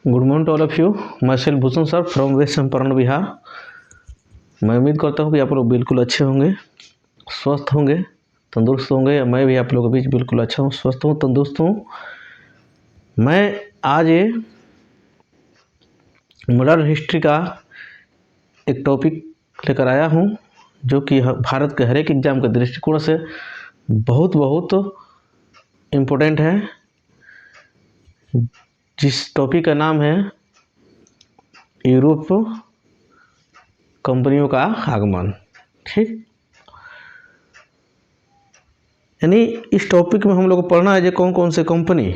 Good morning to all of you. Myself Bhushan sir from West Champaran Bihar. मैं उम्मीद करता हूँ कि आप लोग बिल्कुल अच्छे होंगे, स्वस्थ होंगे, तंदुरुस्त होंगे। मैं भी आप लोगों के बीच बिल्कुल अच्छा हूँ, स्वस्थ हूँ, तंदुरुस्त हूँ। मैं आज ये मॉडर्न हिस्ट्री का एक टॉपिक लेकर आया हूँ जो कि भारत के हर एक एग्जाम के दृष्टिकोण से बहुत इम्पोर्टेंट है, जिस टॉपिक का नाम है यूरोप कंपनियों का आगमन। ठीक, यानी इस टॉपिक में हम लोग को पढ़ना है जो कौन कौन से कंपनी,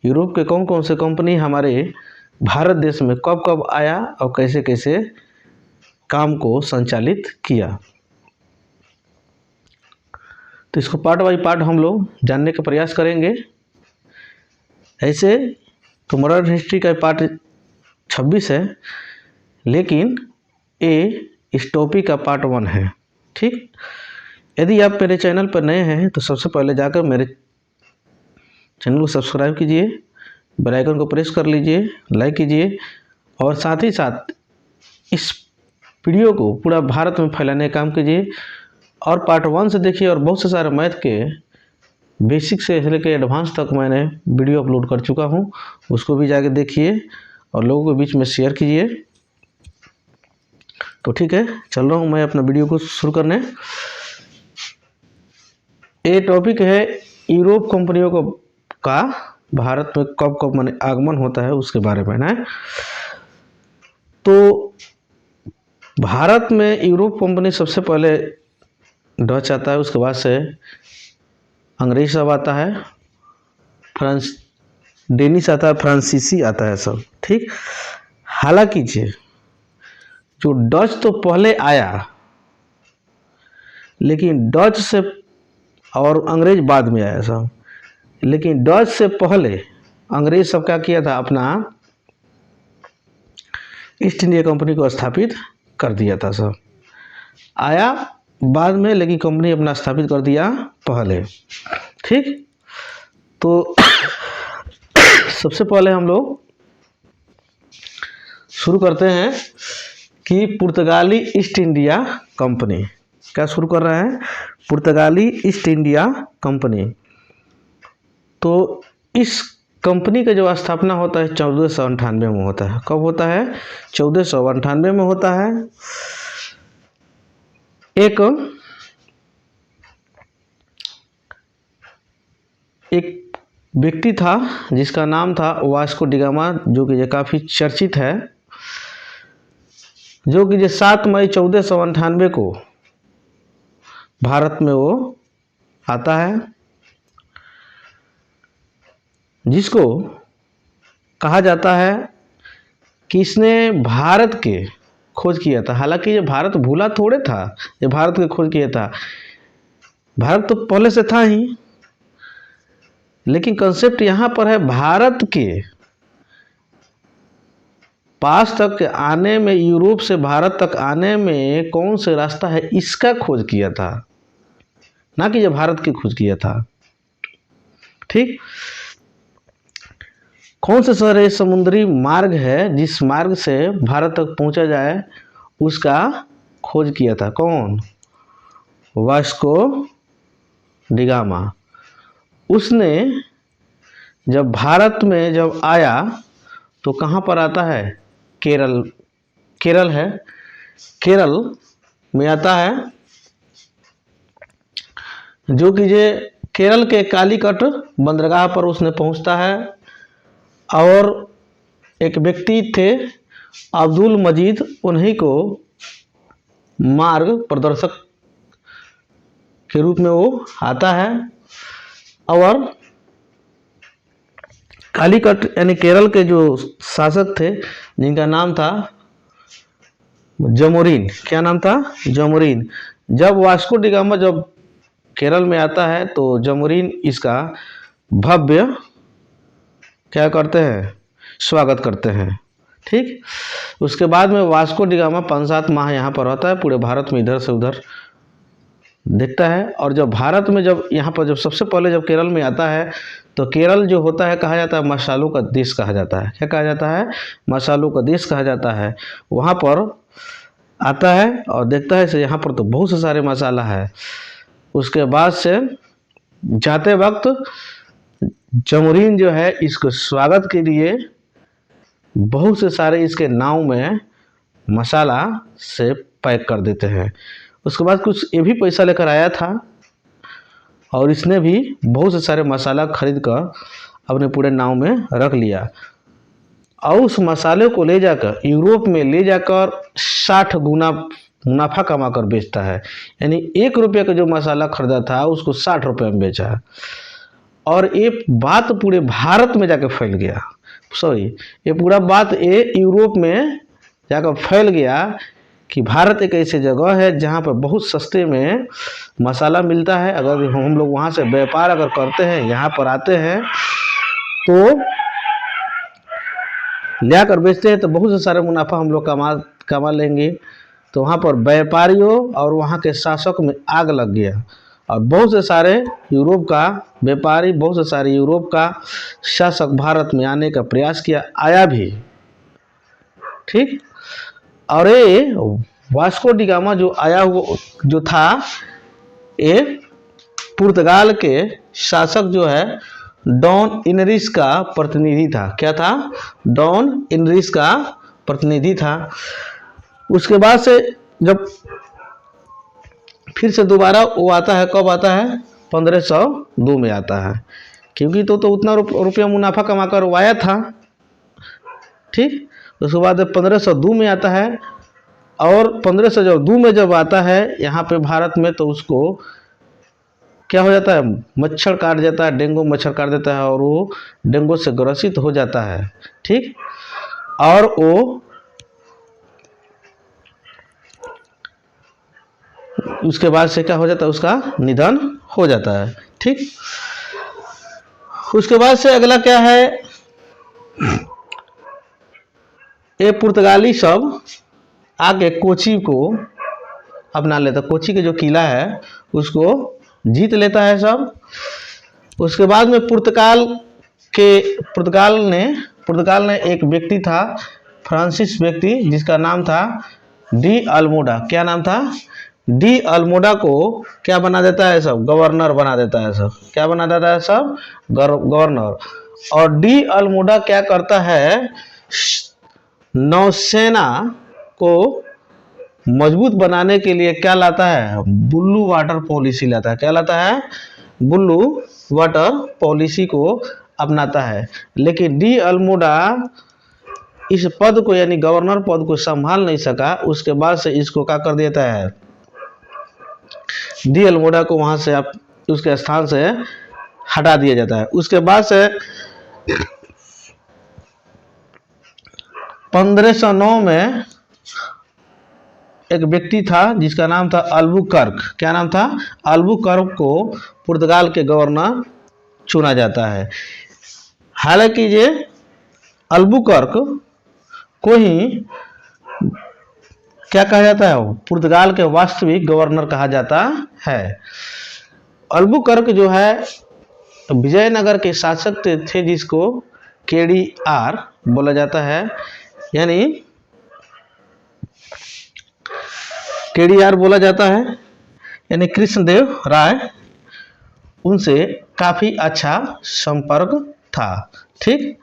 यूरोप के कौन कौन से कंपनी हमारे भारत देश में कब कब आया और कैसे कैसे काम को संचालित किया। तो इसको पार्ट बाय पार्ट हम लोग जानने का प्रयास करेंगे। ऐसे तो मॉडर्न हिस्ट्री का पार्ट 26 है, लेकिन ये इस टॉपिक का पार्ट 1 है। ठीक, यदि आप मेरे चैनल पर नए हैं तो सबसे पहले जाकर मेरे चैनल को सब्सक्राइब कीजिए, बेल आइकन को प्रेस कर लीजिए, लाइक कीजिए और साथ ही साथ इस वीडियो को पूरा भारत में फैलाने का काम कीजिए। और पार्ट 1 से देखिए, और बहुत से सारे मैथ के बेसिक से लेकर एडवांस तक मैंने वीडियो अपलोड कर चुका हूँ, उसको भी जाके देखिए और लोगों के बीच में शेयर कीजिए। तो ठीक है, चल रहा हूँ मैं अपना वीडियो को शुरू करने। ये टॉपिक है यूरोप कंपनियों का भारत में कब कब माने आगमन होता है उसके बारे में ना। तो भारत में यूरोप कंपनी सबसे पहले डच आता है, उसके बाद से अंग्रेज सब आता है, फ्रांस डेनिश आता है, फ्रांसीसी आता है सब। ठीक, हालांकि जो डच तो पहले आया, लेकिन डच से और अंग्रेज बाद में आया सब। लेकिन डच से पहले अंग्रेज सब क्या किया था, अपना ईस्ट इंडिया कंपनी को स्थापित कर दिया था। सब आया बाद में, लेकिन कंपनी अपना स्थापित कर दिया पहले। ठीक, तो सबसे पहले हम लोग शुरू करते हैं कि पुर्तगाली ईस्ट इंडिया कंपनी। क्या शुरू कर रहे हैं? पुर्तगाली ईस्ट इंडिया कंपनी। तो इस कंपनी का जो स्थापना होता है 1498 में होता है। कब होता है? 1498 में होता है। एक व्यक्ति था जिसका नाम था वास्को डी गामा, जो कि काफ़ी चर्चित है, जो कि 7 मई 1498 को भारत में वो आता है, जिसको कहा जाता है कि इसने भारत के खोज किया था। हालांकि ये भारत भूला थोड़े था, ये भारत के खोज किया था। भारत तो पहले से था ही, लेकिन कंसेप्ट यहाँ पर है भारत के पास तक आने में, यूरोप से भारत तक आने में कौन से रास्ता है, इसका खोज किया था, ना कि ये भारत की खोज किया था। ठीक, कौन से सारे समुद्री मार्ग है जिस मार्ग से भारत तक पहुंचा जाए, उसका खोज किया था कौन? Vasco D gamma. उसने जब भारत में जब आया तो कहाँ पर आता है? केरल है, केरल में आता है, जो कि ये केरल के कालीकट बंदरगाह पर उसने पहुंचता है। और एक व्यक्ति थे अब्दुल मजीद, उन्हीं को मार्ग प्रदर्शक के रूप में वो आता है। और कालीकट यानी केरल के जो शासक थे, जिनका नाम था जमोरिन। क्या नाम था? जमोरिन। जब वास्को डी गामा जब केरल में आता है तो जमोरिन इसका भव्य क्या करते हैं? स्वागत करते हैं। ठीक, उसके बाद में वास्को डी गामा 5-7 माह यहाँ पर रहता है, पूरे भारत में इधर से उधर देखता है। और जब भारत में जब यहाँ पर जब सबसे पहले जब केरल में आता है तो केरल जो होता है कहा जाता है मसालों का देश कहा जाता है। क्या कहा जाता है? मसालों का देश कहा जाता है। वहाँ पर आता है और देखता है यहाँ पर तो बहुत से सारे मसाला है। उसके बाद से जाते वक्त जमोरीन जो है इसको स्वागत के लिए बहुत से सारे इसके नाव में मसाला से पैक कर देते हैं। उसके बाद कुछ ये भी पैसा लेकर आया था और इसने भी बहुत से सारे मसाला खरीद कर अपने पूरे नाव में रख लिया और उस मसाले को ले जाकर यूरोप में ले जाकर 60 गुना मुनाफा कमा कर बेचता है। यानी 1 रुपये का जो मसाला खरीदा था उसको 60 रुपये में बेचा। और ये बात पूरे भारत में जाकर फैल गया। ये पूरा बात ये यूरोप में जाकर फैल गया कि भारत एक ऐसी जगह है जहाँ पर बहुत सस्ते में मसाला मिलता है। अगर हम लोग वहाँ से व्यापार अगर करते हैं, यहाँ पर आते हैं तो ले कर बेचते हैं तो बहुत से सारे मुनाफा हम लोग कमा लेंगे। तो वहाँ पर व्यापारियों और वहाँ के शासक में आग लग गया और बहुत से सारे यूरोप का व्यापारी, बहुत से सारे यूरोप का शासक भारत में आने का प्रयास किया, आया भी। ठीक। और ये वास्को डी गामा जो आया हुआ जो था, ये पुर्तगाल के शासक जो है डॉन इनरिस का प्रतिनिधि था। क्या था? डॉन इनरिस का प्रतिनिधि था। उसके बाद से जब फिर से दोबारा वो आता है, कब आता है? 1502 में आता है, क्योंकि तो उतना रुपया मुनाफा कमा कर वो आया था। ठीक। उसके बाद 1502 में आता है और 1502 में जब आता है यहाँ पे भारत में तो उसको क्या हो जाता है? मच्छर काट जाता है, डेंगू मच्छर काट देता है और वो डेंगू से ग्रसित हो जाता है। ठीक। और वो उसके बाद से क्या हो जाता है? उसका निधन हो जाता है। ठीक। उसके बाद से अगला क्या है? ये पुर्तगाली सब आके कोची को अपना लेता, कोची के जो किला है उसको जीत लेता है सब। उसके बाद में पुर्तगाल ने एक व्यक्ति था, फ्रांसिस व्यक्ति, जिसका नाम था डी अल्मोडा। क्या नाम था? डी अल्मोडा को क्या बना देता है? सब गवर्नर बना देता है। सब क्या बना देता है? सब गवर्नर। और डी अल्मोडा क्या करता है? नौसेना को मजबूत बनाने के लिए क्या लाता है? ब्लू वाटर पॉलिसी लाता है। क्या लाता है? ब्लू वाटर पॉलिसी को अपनाता है। लेकिन डी अल्मोडा इस पद को यानी गवर्नर पद को संभाल नहीं सका। उसके बाद से इसको क्या कर देता है? डी अल्मोडा को वहां से उसके स्थान से हटा दिया जाता है। उसके बाद से 1509 में एक व्यक्ति था जिसका नाम था अल्बुकर्क। क्या नाम था? अल्बुकर्क को पुर्तगाल के गवर्नर चुना जाता है। हालांकि ये अल्बुकर्क को ही क्या कहा जाता है? पुर्तगाल के वास्तविक गवर्नर कहा जाता है। अल्बुकर्क जो है विजयनगर के शासक थे जिसको KDR बोला जाता है, यानी KDR बोला जाता है, यानी कृष्णदेव राय। उनसे काफी अच्छा संपर्क था। ठीक।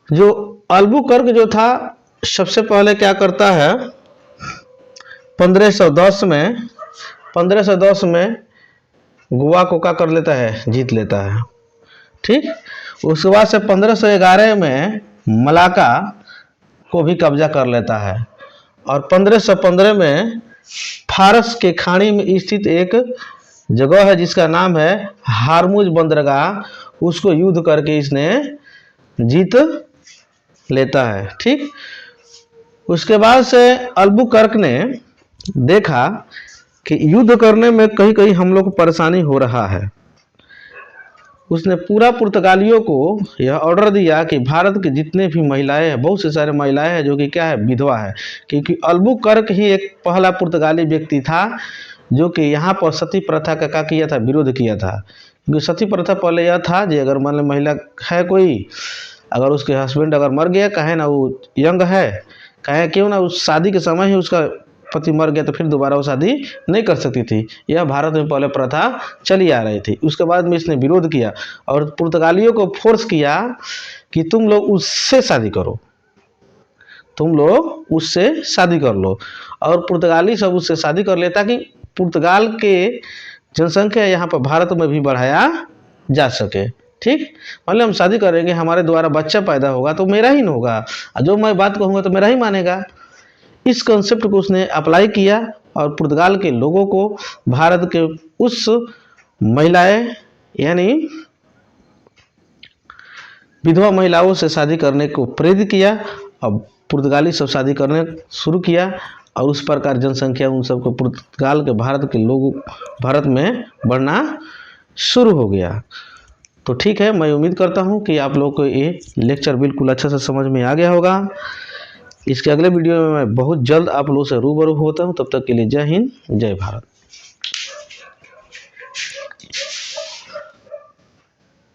जो अल्बुकर्क जो था सबसे पहले क्या करता है? 1510 में गोवा को क्या कर लेता है? जीत लेता है। ठीक। उसके बाद से 1511 में मलाका को भी कब्जा कर लेता है और 1515 में फारस के खाड़ी में स्थित एक जगह है जिसका नाम है हारमुज बंदरगाह, उसको युद्ध करके इसने जीत लेता है। ठीक। उसके बाद से अल्बुकर्क ने देखा कि युद्ध करने में कहीं कहीं हम लोग को परेशानी हो रहा है। उसने पूरा पुर्तगालियों को यह ऑर्डर दिया कि भारत के जितने भी महिलाएं हैं, बहुत से सारे महिलाएं हैं जो कि क्या है? विधवा है। क्योंकि अल्बुकर्क ही एक पहला पुर्तगाली व्यक्ति था जो कि यहाँ पर सती प्रथा का क्या किया था, विरोध किया था। क्योंकि सती प्रथा पहले यह था कि अगर मान लो महिला है कोई, अगर उसके हस्बैंड अगर मर गया, कहे ना वो यंग है, कहे क्यों ना उस शादी के समय ही उसका पति मर गया तो फिर दोबारा वो शादी नहीं कर सकती थी। यह भारत में पहले प्रथा चली आ रही थी। उसके बाद में इसने विरोध किया और पुर्तगालियों को फोर्स किया कि तुम लोग उससे शादी करो, तुम लोग उससे शादी कर लो। और पुर्तगाली सब उससे शादी कर ले ताकि पुर्तगाल के जनसंख्या यहाँ पर भारत में भी बढ़ाया जा सके। ठीक, मान लो हम शादी करेंगे, हमारे द्वारा बच्चा पैदा होगा तो मेरा ही न होगा, जो मैं बात कहूँगा तो मेरा ही मानेगा। इस कॉन्सेप्ट को उसने अप्लाई किया और पुर्तगाल के लोगों को भारत के उस महिलाएं यानी विधवा महिलाओं से शादी करने को प्रेरित किया। अब पुर्तगाली सब शादी करने शुरू किया और उस प्रकार जनसंख्या उन सबको पुर्तगाल के भारत के लोग भारत में बढ़ना शुरू हो गया। तो ठीक है, मैं उम्मीद करता हूँ कि आप लोग को ये लेक्चर बिल्कुल अच्छे से समझ में आ गया होगा। इसके अगले वीडियो में मैं बहुत जल्द आप लोगों से रूबरू होता हूँ। तब तक के लिए जय हिंद, जय भारत।